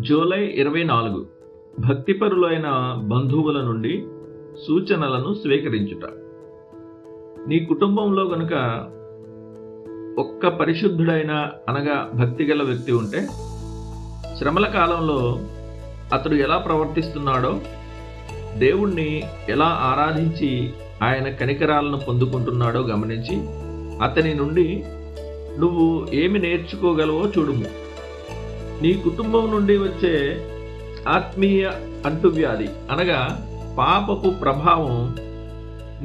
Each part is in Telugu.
జూలై 24 భక్తిపరులైన బంధువుల నుండి సూచనలను స్వీకరించుట. నీ కుటుంబంలో గనుక ఒక్క పరిశుద్ధుడైన అనగా భక్తిగల వ్యక్తి ఉంటే, శ్రమల కాలంలో అతడు ఎలా ప్రవర్తిస్తున్నాడో, దేవుణ్ణి ఎలా ఆరాధించి ఆయన కనికరాలను పొందుకుంటున్నాడో గమనించి అతని నుండి నువ్వు ఏమి నేర్చుకోగలవో చూడుము. నీ కుటుంబం నుండి వచ్చే ఆత్మీయ అంటువ్యాధి అనగా పాపపు ప్రభావం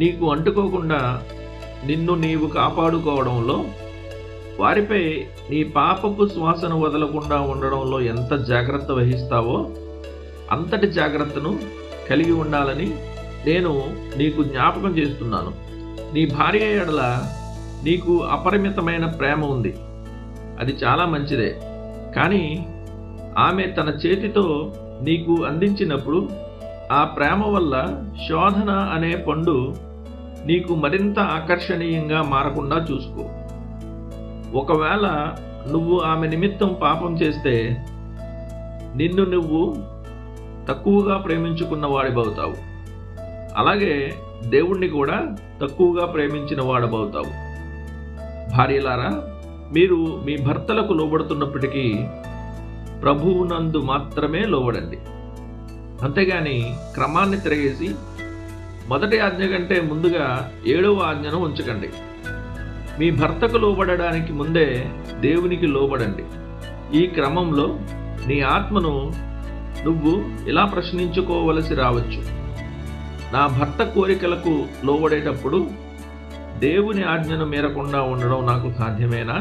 నీకు అంటుకోకుండా నిన్ను నీవు కాపాడుకోవడంలో, వారిపై నీ పాపపు శ్వాసను వదలకుండా ఉండడంలో ఎంత జాగ్రత్త వహిస్తావో అంతటి జాగ్రత్తను కలిగి ఉండాలని నేను నీకు జ్ఞాపకం చేస్తున్నాను. నీ భార్య ఎడల నీకు అపరిమితమైన ప్రేమ ఉంది, అది చాలా మంచిదే. కానీ ఆమె తన చేతితో నీకు అందించినప్పుడు ఆ ప్రేమ వల్ల శోధన అనే పండు నీకు మరింత ఆకర్షణీయంగా మారకుండా చూసుకో. ఒకవేళ నువ్వు ఆమె నిమిత్తం పాపం చేస్తే నిన్ను నువ్వు తక్కువగా ప్రేమించుకున్న వాడివవుతావు. అలాగే దేవుణ్ణి కూడా తక్కువగా ప్రేమించిన వాడబవుతావు. భార్యలారా, మీరు మీ భర్తలకు లోబడుతున్నప్పటికీ ప్రభువునందు మాత్రమే లోబడండి. అంతేగాని క్రమాన్ని తిరగేసి మొదటి ఆజ్ఞ కంటే ముందుగా 7వ ఆజ్ఞను ఉంచకండి. మీ భర్తకు లోబడడానికి ముందే దేవునికి లోబడండి. ఈ క్రమంలో నీ ఆత్మను నువ్వు ఇలా ప్రశ్నించుకోవలసి రావచ్చు: నా భర్త కోరికలకు లోబడేటప్పుడు దేవుని ఆజ్ఞను మీరకుండా ఉండడం నాకు సాధ్యమేనా?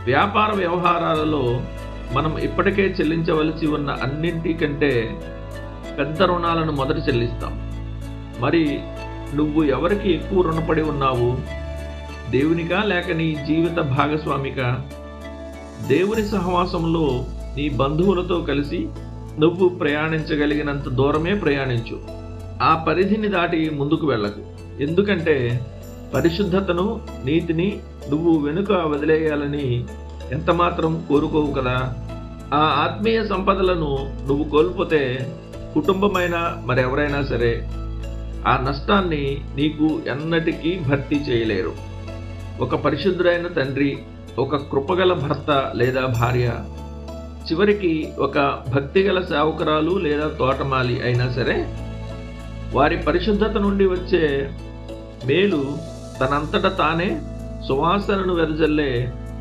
వ్యాపార వ్యవహారాలలో మనం ఇప్పటికే చెల్లించవలసి ఉన్న అన్నింటికంటే పెద్ద రుణాలను మొదట చెల్లిస్తాం. మరి నువ్వు ఎవరికి ఎక్కువ రుణపడి ఉన్నావు? దేవునికా లేక నీ జీవిత భాగస్వామికా? దేవుని సహవాసంలో నీ బంధువులతో కలిసి నువ్వు ప్రయాణించగలిగినంత దూరమే ప్రయాణించు. ఆ పరిధిని దాటి ముందుకు వెళ్ళకు. ఎందుకంటే పరిశుద్ధతను, నీతిని నువ్వు వెనుక వదిలేయాలని ఎంతమాత్రం కోరుకోవు కదా. ఆ ఆత్మీయ సంపదలను నువ్వు కోల్పోతే కుటుంబమైనా మరెవరైనా సరే ఆ నష్టాన్ని నీకు ఎన్నటికీ భర్తీ చేయలేరు. ఒక పరిశుద్ధుడైన తండ్రి, ఒక కృపగల భర్త లేదా భార్య, చివరికి ఒక భక్తిగల సేవకురాలు లేదా తోటమాలి అయినా సరే, వారి పరిశుద్ధత నుండి వచ్చే మేలు తనంతట తానే సువాసనను వెదజల్లే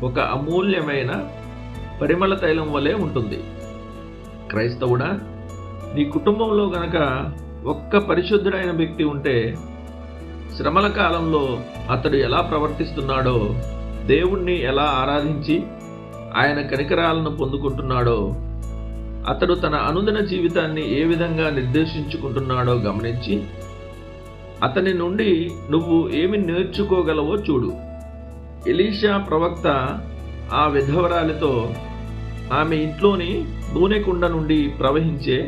ఒక అమూల్యమైన పరిమళ తైలం వలె ఉంటుంది. క్రైస్తవుడా, నీ కుటుంబంలో గనక ఒక్క పరిశుద్ధుడైన వ్యక్తి ఉంటే, శ్రమల కాలంలో అతడు ఎలా ప్రవర్తిస్తున్నాడో, దేవుణ్ణి ఎలా ఆరాధించి ఆయన కనికరాలను పొందుకుంటున్నాడో, అతడు తన అనుదిన జీవితాన్ని ఏ విధంగా నిర్దేశించుకుంటున్నాడో గమనించి అతని నుండి నువ్వు ఏమి నేర్చుకోగలవో చూడు. ఎలీషా ప్రవక్త ఆ విధవరాలితో ఆమె ఇంట్లోని నూనె కుండ నుండి ప్రవహించే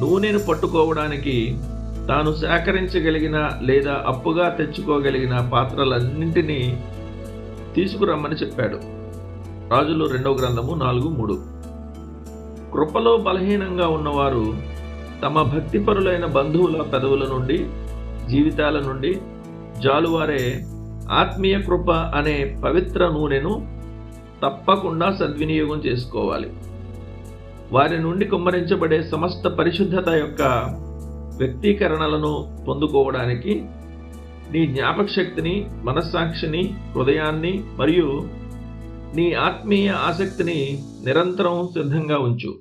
నూనెను పట్టుకోవడానికి తాను సేకరించగలిగిన లేదా అప్పుగా తెచ్చుకోగలిగిన పాత్రలన్నింటినీ తీసుకురమ్మని చెప్పాడు. రాజులు 2వ గ్రంథము 4:3. కృపలో బలహీనంగా ఉన్నవారు తమ భక్తిపరులైన బంధువుల పెదవుల నుండి, జీవితాల నుండి జాలువారే ఆత్మీయ కృప అనే పవిత్ర నూనెను తప్పకుండా సద్వినియోగం చేసుకోవాలి. వారి నుండి కుమ్మరించబడే సమస్త పరిశుద్ధత యొక్క వ్యక్తీకరణలను పొందుకోవడానికి నీ జ్ఞాపక శక్తిని, మనస్సాక్షిని, హృదయాన్ని మరియు నీ ఆత్మీయ ఆసక్తిని నిరంతరం సిద్ధంగా ఉంచు.